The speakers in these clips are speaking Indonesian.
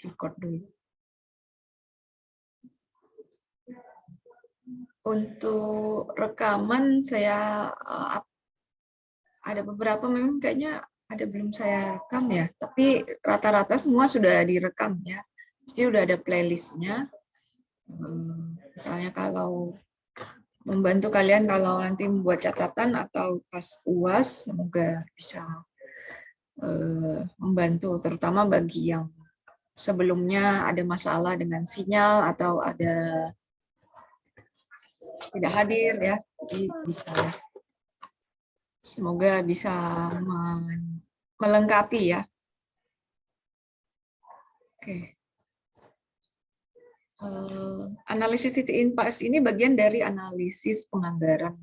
record dulu. Untuk rekaman saya ada beberapa memang kayaknya ada belum saya rekam ya, tapi rata-rata semua sudah direkam ya. Jadi udah ada playlistnya. Misalnya kalau membantu kalian kalau nanti membuat catatan atau pas UAS, semoga bisa membantu, terutama bagi yang sebelumnya ada masalah dengan sinyal atau ada tidak hadir ya, jadi bisa. Semoga bisa melengkapi ya. Oke. Analisis titik impas ini bagian dari analisis penganggaran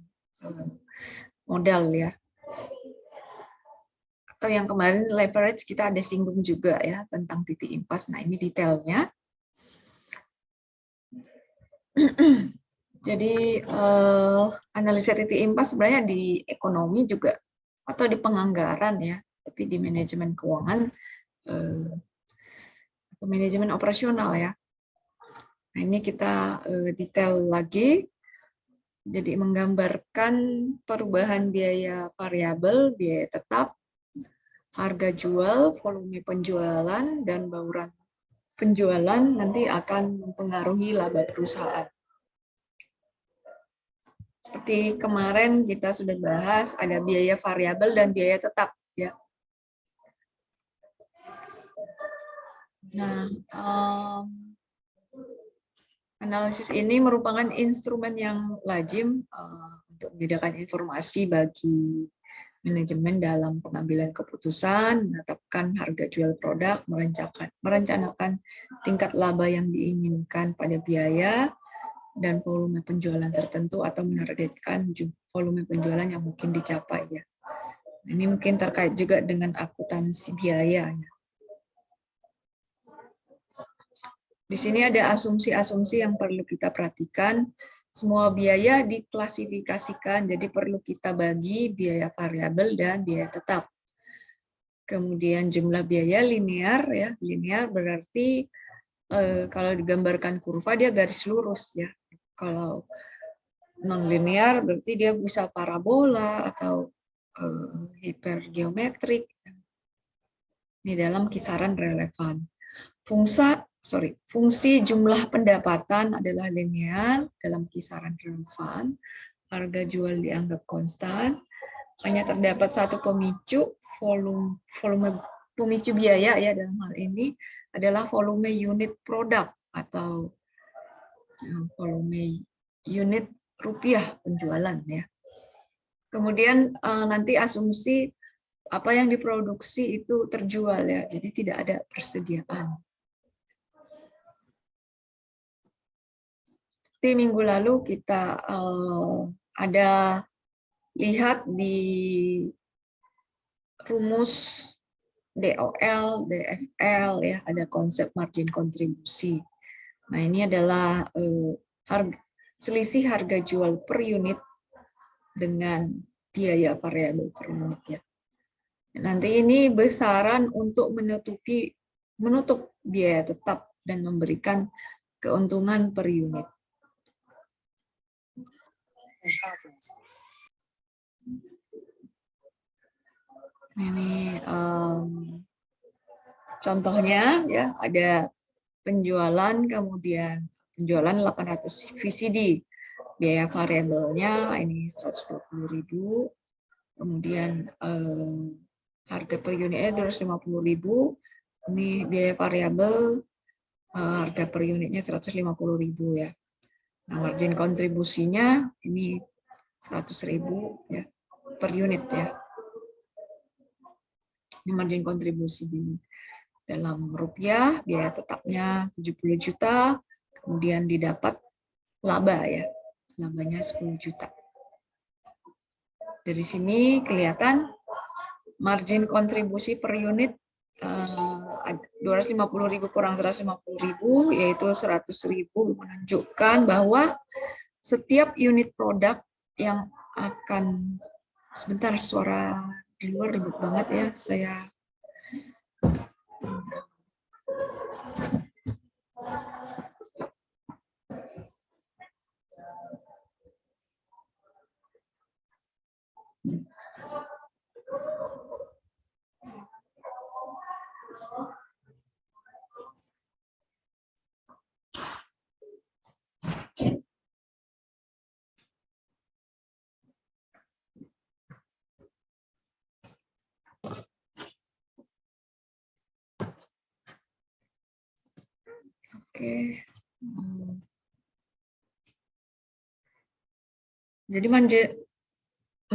modal ya. Atau yang kemarin leverage kita ada singgung juga ya tentang titik impas. Nah ini detailnya. Jadi analisa titik impas sebenarnya di ekonomi juga atau di penganggaran ya, tapi di manajemen keuangan atau manajemen operasional ya. Nah ini kita detail lagi. Jadi menggambarkan perubahan biaya variabel, biaya tetap, harga jual, volume penjualan, dan bauran penjualan nanti akan mempengaruhi laba perusahaan. Seperti kemarin kita sudah bahas, ada biaya variabel dan biaya tetap. Ya. Nah, analisis ini merupakan instrumen yang lazim untuk menyediakan informasi bagi manajemen dalam pengambilan keputusan, menetapkan harga jual produk, merencanakan tingkat laba yang diinginkan pada biaya, dan volume penjualan tertentu atau menargetkan volume penjualan yang mungkin dicapai ya. Ini mungkin terkait juga dengan akuntansi biaya. Ya. Di sini ada asumsi-asumsi yang perlu kita perhatikan. Semua biaya diklasifikasikan, jadi perlu kita bagi biaya variabel dan biaya tetap. Kemudian jumlah biaya linear ya, linear berarti kalau digambarkan kurva dia garis lurus ya. Kalau non-linear berarti dia bisa parabola atau hipergeometrik. Ini dalam kisaran relevan. Fungsi jumlah pendapatan adalah linear dalam kisaran relevan. Harga jual dianggap konstan. Hanya terdapat satu pemicu, volume pemicu biaya ya dalam hal ini adalah volume unit produk atau volume unit rupiah penjualan ya. Kemudian nanti asumsi apa yang diproduksi itu terjual ya, jadi tidak ada persediaan. Seperti minggu lalu kita ada lihat di rumus DOL, DFL ya, ada konsep margin kontribusi. Nah, ini adalah selisih harga jual per unit dengan biaya variabel per unit ya. Nanti ini besaran untuk menutup biaya tetap dan memberikan keuntungan per unit. Ini contohnya ya, ada penjualan, kemudian penjualan 800 VCD, biaya variabelnya ini 120.000, kemudian harga per unitnya 250.000, ini biaya variabel, harga per unitnya 150.000 ya. Nah, margin kontribusinya ini 100.000 ya per unit ya. Ini margin kontribusi di dalam rupiah, biaya tetapnya 70 juta, kemudian didapat laba ya. Labanya 10 juta. Dari sini kelihatan margin kontribusi per unit 250.000 kurang 150.000 yaitu 100.000, menunjukkan bahwa setiap unit produk yang akan, sebentar suara di luar ribut banget ya, saya Oke. Jadi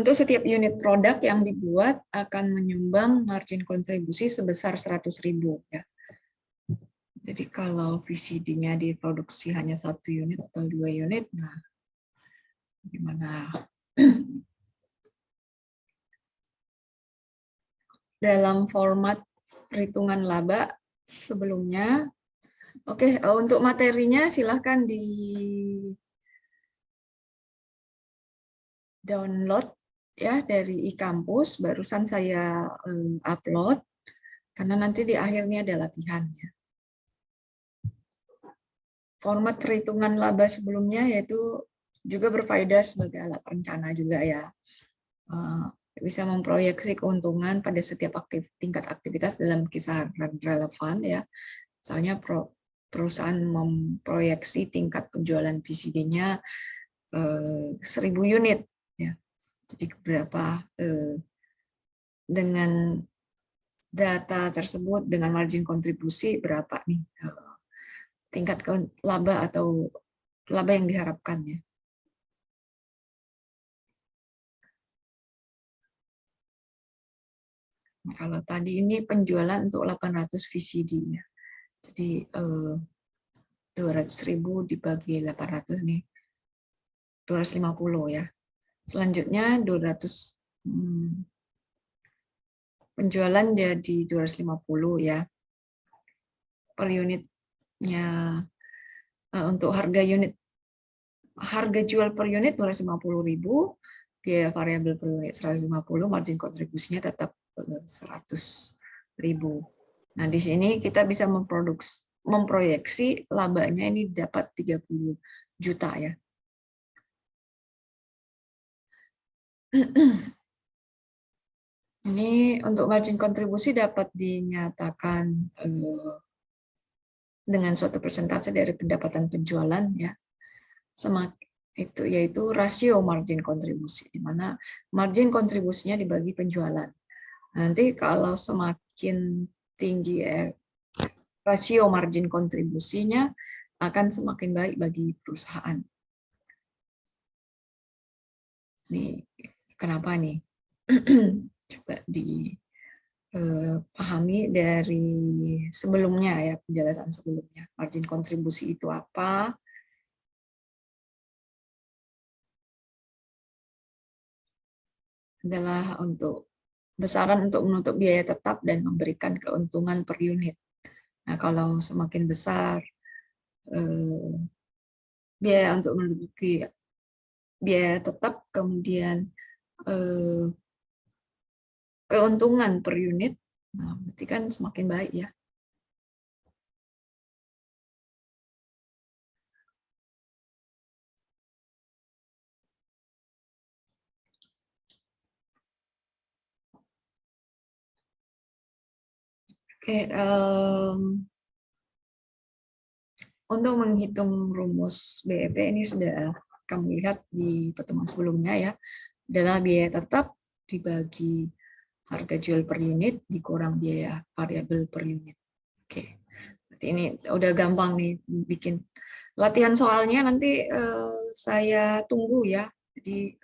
untuk setiap unit produk yang dibuat akan menyumbang margin kontribusi sebesar 100.000 ya. Jadi kalau VCD-nya diproduksi hanya 1 unit atau 2 unit, nah gimana? Dalam format perhitungan laba sebelumnya. Oke, untuk materinya silahkan di download ya dari e-kampus. Barusan saya upload karena nanti di akhirnya ada latihannya. Format perhitungan laba sebelumnya yaitu juga berfaedah sebagai alat perencana juga ya. Bisa memproyeksi keuntungan pada setiap tingkat aktivitas dalam kisaran relevan ya. Misalnya perusahaan memproyeksi tingkat penjualan VCD-nya 1.000 unit ya. Jadi berapa dengan data tersebut dengan margin kontribusi berapa nih tingkat laba atau laba yang diharapkan ya. Nah, kalau tadi ini penjualan untuk 800 VCD ya. Jadi 200.000 dibagi 800 nih. 250 ya. Selanjutnya 200 penjualan jadi 250 ya. Per unitnya untuk harga jual per unit 250.000, biaya variabel per unit 150, margin kontribusinya tetap 100.000. Nah, di sini kita bisa memproyeksi labanya ini dapat 30 juta ya. Ini untuk margin kontribusi dapat dinyatakan dengan suatu persentase dari pendapatan penjualan ya. Itu yaitu rasio margin kontribusi, di mana margin kontribusinya dibagi penjualan. Nanti kalau semakin tinggi rasio margin kontribusinya akan semakin baik bagi perusahaan. Nih, kenapa nih? Coba dipahami dari sebelumnya ya, penjelasan sebelumnya. Margin kontribusi itu apa? Adalah untuk besaran untuk menutup biaya tetap dan memberikan keuntungan per unit. Nah, kalau semakin besar biaya untuk menutupi biaya tetap, kemudian keuntungan per unit, nah berarti kan semakin baik ya. Oke, untuk menghitung rumus BEP ini sudah kamu lihat di pertemuan sebelumnya ya, adalah biaya tetap dibagi harga jual per unit dikurang biaya variabel per unit. Oke, berarti ini udah gampang nih bikin latihan soalnya, nanti saya tunggu ya. Jadi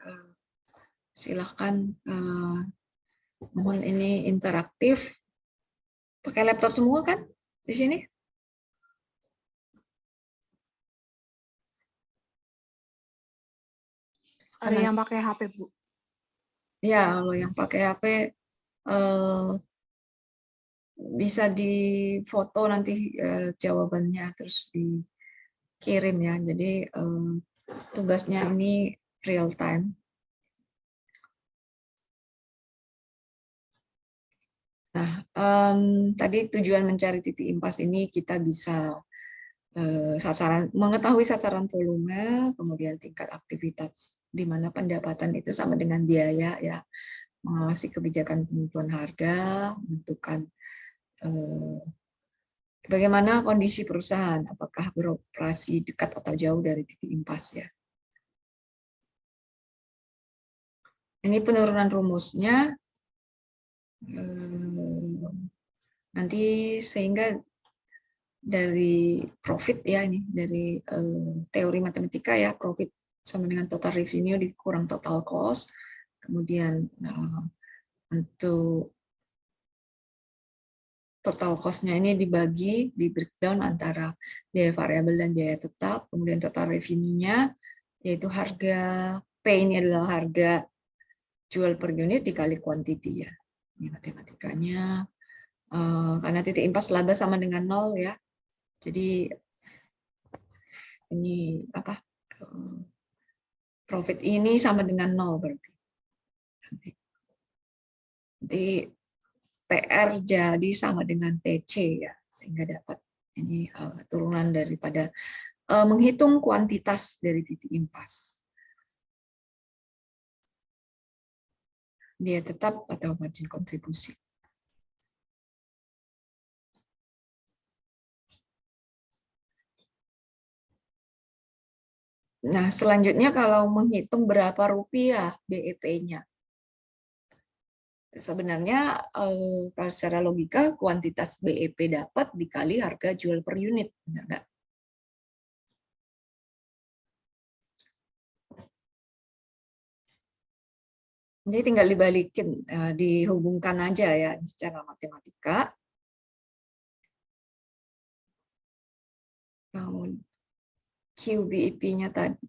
silahkan, mohon ini interaktif. Pakai laptop semua kan di sini? Ada yang pakai HP, Bu. Ya, kalau yang pakai HP bisa difoto nanti jawabannya terus dikirim ya. Jadi tugasnya ini real time. Nah, tadi tujuan mencari titik impas ini kita bisa mengetahui sasaran volume, kemudian tingkat aktivitas, di mana pendapatan itu sama dengan biaya ya, mengawasi kebijakan penentuan harga, menentukan bagaimana kondisi perusahaan, apakah beroperasi dekat atau jauh dari titik impas ya. Ini penurunan rumusnya, nanti sehingga dari profit ya, ini dari teori matematika ya, profit sama dengan total revenue dikurang total cost. Kemudian untuk total cost-nya ini dibagi, di breakdown antara biaya variabel dan biaya tetap. Kemudian total revenue-nya yaitu harga P ini adalah harga jual per unit dikali quantity ya. Ini matematikanya. Karena titik impas laba sama dengan 0 ya. Jadi ini apa? Profit ini sama dengan 0 berarti. Nanti TR jadi sama dengan TC ya, sehingga dapat ini turunan daripada menghitung kuantitas dari titik impas. Dia tetap atau margin kontribusi. Nah, selanjutnya kalau menghitung berapa rupiah BEP-nya. Sebenarnya kalau secara logika kuantitas BEP dapat dikali harga jual per unit, benar nggak? Jadi tinggal dibalikin, dihubungkan aja ya secara matematika. QBEP-nya tadi,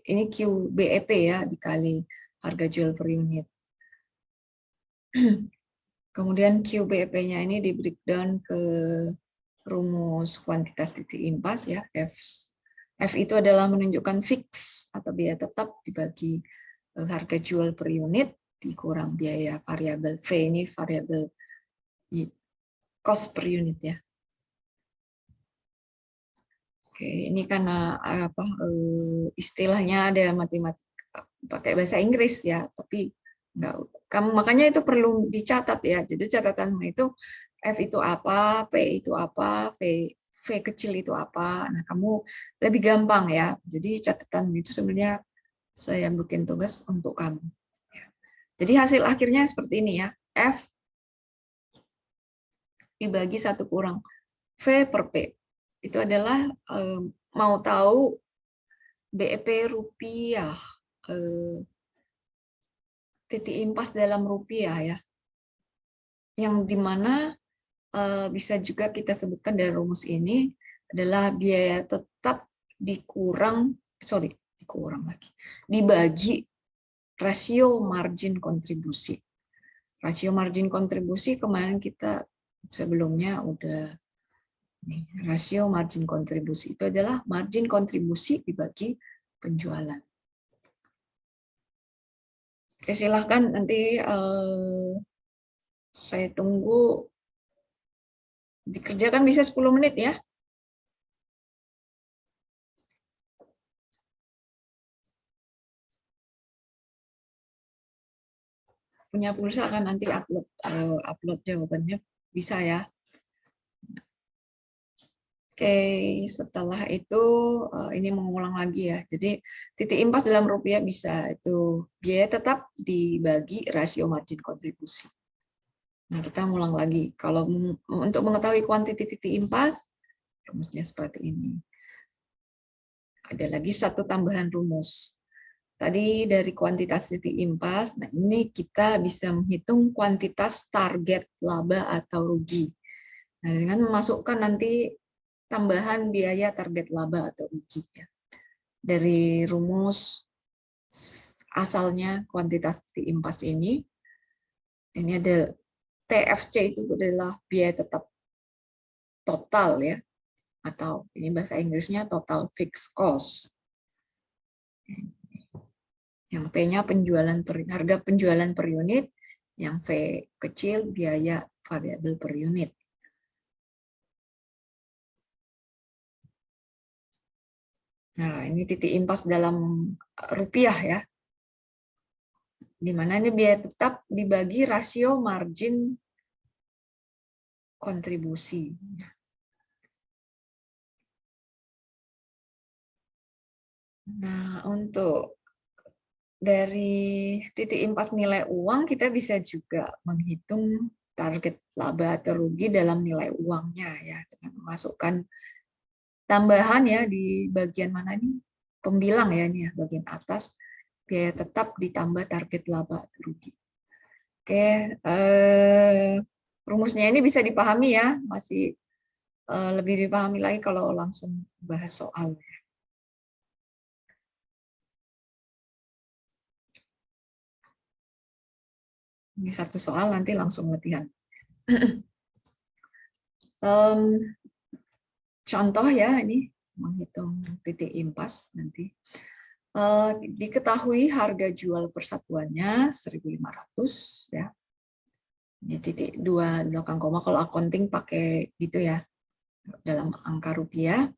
ini QBEP ya dikali harga jual per unit. Kemudian QBEP-nya ini di breakdown ke rumus kuantitas titik impas ya, F. F itu adalah menunjukkan fix atau biaya tetap dibagi harga jual per unit dikurang biaya variabel. V ini variabel cost per unit ya. Oke, ini karena apa istilahnya ada matematika pakai bahasa Inggris ya, tapi enggak, makanya itu perlu dicatat ya. Jadi catatan itu F itu apa, P itu apa, V kecil itu apa. Nah, kamu lebih gampang ya. Jadi catatan itu sebenarnya saya bikin tugas untuk kamu. Jadi hasil akhirnya seperti ini ya. F dibagi 1 kurang V per P. Itu adalah mau tahu BEP rupiah, titik impas dalam rupiah ya. Yang dimana bisa juga kita sebutkan dari rumus ini adalah biaya tetap dibagi rasio margin kontribusi. Rasio margin kontribusi kemarin kita sebelumnya udah nih, rasio margin kontribusi itu adalah margin kontribusi dibagi penjualan. Oke, silahkan nanti saya tunggu dikerjakan bisa 10 menit ya. Punya pulsa kan nanti upload jawabannya bisa ya. Oke, setelah itu ini mengulang lagi ya. Jadi titik impas dalam rupiah bisa itu biaya tetap dibagi rasio margin kontribusi. Nah, kita ulang lagi. Kalau untuk mengetahui kuantiti titik impas, rumusnya seperti ini. Ada lagi satu tambahan rumus. Tadi dari kuantitas titik impas, nah ini kita bisa menghitung kuantitas target laba atau rugi. Nah, dengan memasukkan nanti tambahan biaya target laba atau rugi. Dari rumus asalnya kuantitas titik impas ini ada TFC itu adalah biaya tetap total ya, atau ini bahasa Inggrisnya total fixed cost. Yang P-nya harga penjualan per unit, yang V kecil biaya variabel per unit. Nah, ini titik impas dalam rupiah ya. Di mana ini biaya tetap dibagi rasio margin kontribusi. Nah, untuk dari titik impas nilai uang kita bisa juga menghitung target laba atau rugi dalam nilai uangnya ya, dengan memasukkan tambahan ya di bagian mana nih? Pembilang ya ini ya, bagian atas, biaya tetap ditambah target laba atau rugi. Oke, rumusnya ini bisa dipahami ya, masih lebih dipahami lagi kalau langsung bahas soal. Ini satu soal, nanti langsung latihan. Contoh ya, ini menghitung titik impas nanti. Diketahui harga jual persatuannya 1.500 ya. Ini titik 2 belakang koma, kalau accounting pakai gitu ya, dalam angka rupiah.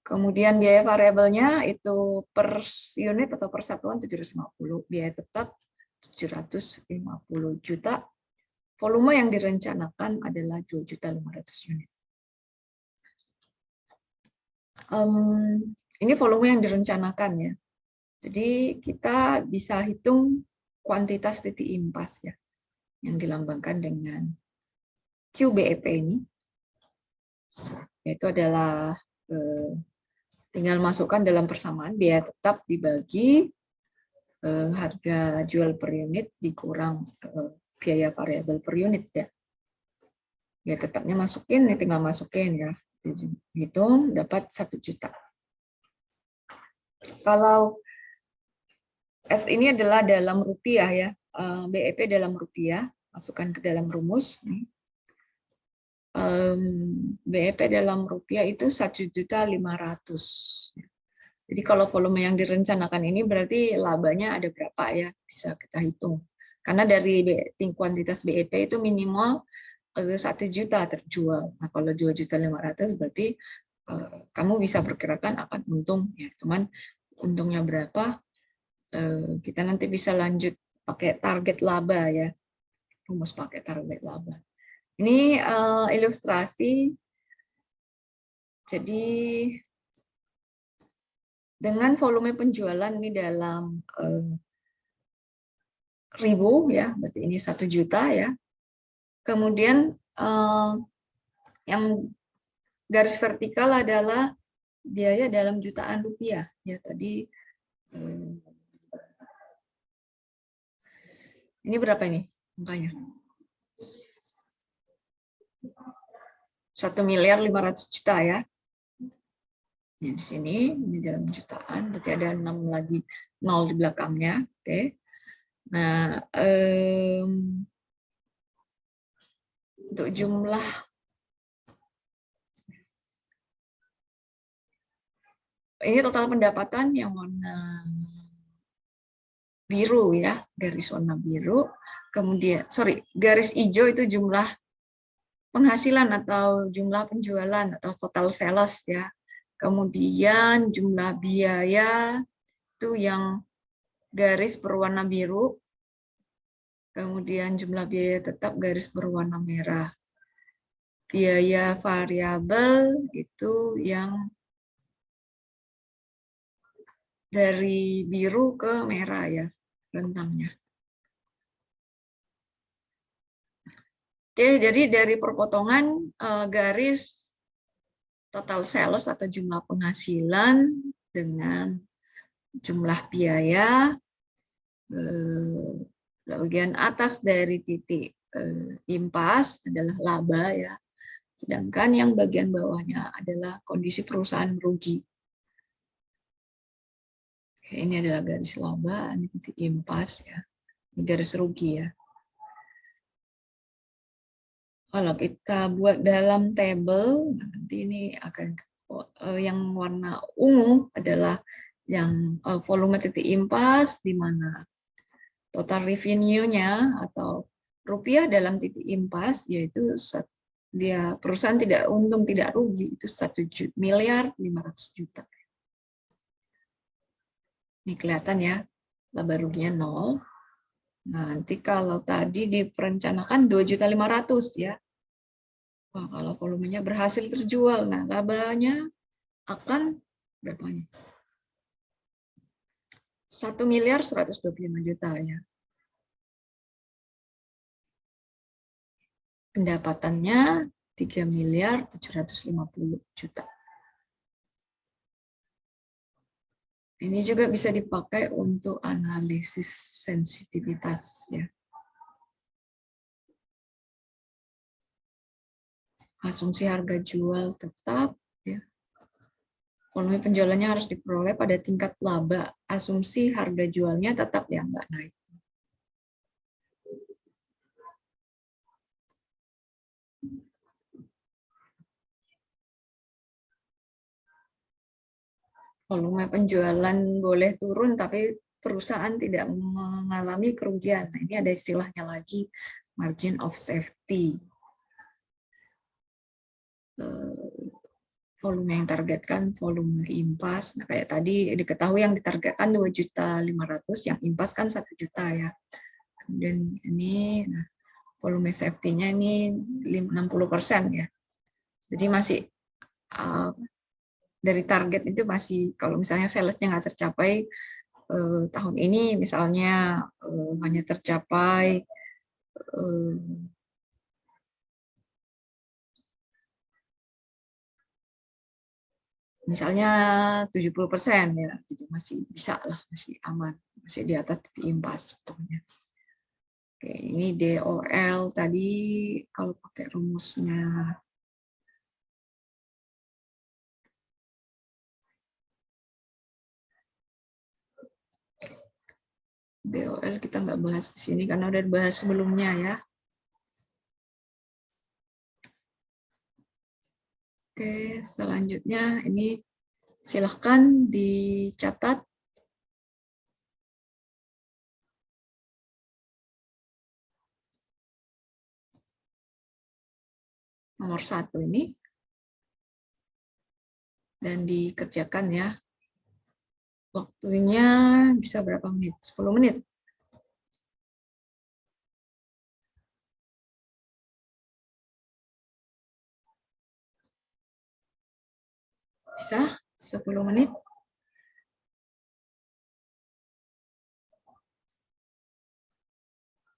Kemudian biaya variabelnya itu per unit atau persatuan 750, biaya tetap 750 juta. Volume yang direncanakan adalah 2.500.000 unit. Ini volume yang direncanakan ya. Jadi kita bisa hitung kuantitas titik impas ya, yang dilambangkan dengan QBEP ini. Yaitu adalah tinggal masukkan dalam persamaan biaya tetap dibagi harga jual per unit dikurang biaya variabel per unit ya. Ya tetapnya masukin, ini tinggal masukin ya. Hitung dapat 1 juta. Kalau S ini adalah dalam rupiah ya, BEP dalam rupiah, masukkan ke dalam rumus. BEP dalam rupiah itu 1.500.000. Jadi kalau volume yang direncanakan ini berarti labanya ada berapa ya, bisa kita hitung. Karena dari kuantitas BEP itu minimal 1 juta terjual. Nah kalau 2.500.000 berarti kamu bisa perkirakan akan untung ya. Cuman untungnya berapa? Kita nanti bisa lanjut pakai target laba ya. Rumus pakai target laba. Ini ilustrasi. Jadi dengan volume penjualan ini dalam ribu ya, berarti ini 1 juta ya. Kemudian yang garis vertikal adalah biaya dalam jutaan rupiah ya tadi. Ini berapa ini angkanya? 1.500.000.000 ya. Di sini ini dalam jutaan, berarti ada 6 lagi 0 di belakangnya. Oke. Nah, untuk jumlah ini total pendapatan yang warna biru ya, garis warna biru. Kemudian, garis hijau itu jumlah penghasilan atau jumlah penjualan atau total sales ya. Kemudian jumlah biaya itu yang garis berwarna biru. Kemudian jumlah biaya tetap garis berwarna merah. Biaya variabel itu yang dari biru ke merah ya, rentangnya. Oke, jadi dari perpotongan garis total sales atau jumlah penghasilan dengan jumlah biaya, bagian atas dari titik impas adalah laba ya, sedangkan yang bagian bawahnya adalah kondisi perusahaan merugi. Oke, ini adalah garis laba, ini titik impas ya, ini garis rugi ya. Kalau kita buat dalam tabel, nanti ini akan yang warna ungu adalah yang volume titik impas, di mana total revenue-nya atau rupiah dalam titik impas, yaitu dia perusahaan tidak untung tidak rugi, itu 1.500.000.000. Ini kelihatan ya, laba ruginya 0. Nah, nanti kalau tadi diperencanakan 2.500.000 ya. Wah, kalau volumenya berhasil terjual, nah labanya akan berapa nih? 1.125.000.000 ya. Pendapatannya 3.750.000.000. Ini juga bisa dipakai untuk analisis sensitivitas ya. Asumsi harga jual tetap ya. Volume penjualannya harus diperoleh pada tingkat laba. Asumsi harga jualnya tetap ya nggak naik. Volume penjualan boleh turun, tapi perusahaan tidak mengalami kerugian. Nah, ini ada istilahnya lagi, margin of safety. Volume yang targetkan, volume impas. Nah, kayak tadi diketahui yang ditargetkan 2.500.000, yang impas kan 1 juta ya. Kemudian ini, nah, volume safety-nya ini 60% ya. Jadi masih dari target itu masih, kalau misalnya sales-nya nggak tercapai tahun ini, misalnya hanya tercapai misalnya 70% ya, jadi masih bisa lah, masih aman, masih di atas titik impas contohnya. Oke, ini DOL tadi kalau pakai rumusnya. DOL kita nggak bahas di sini karena udah dibahas sebelumnya ya. Oke, selanjutnya ini silahkan dicatat. Nomor 1 ini. Dan dikerjakan ya. Waktunya bisa berapa menit? 10 menit. Bisa? 10 menit.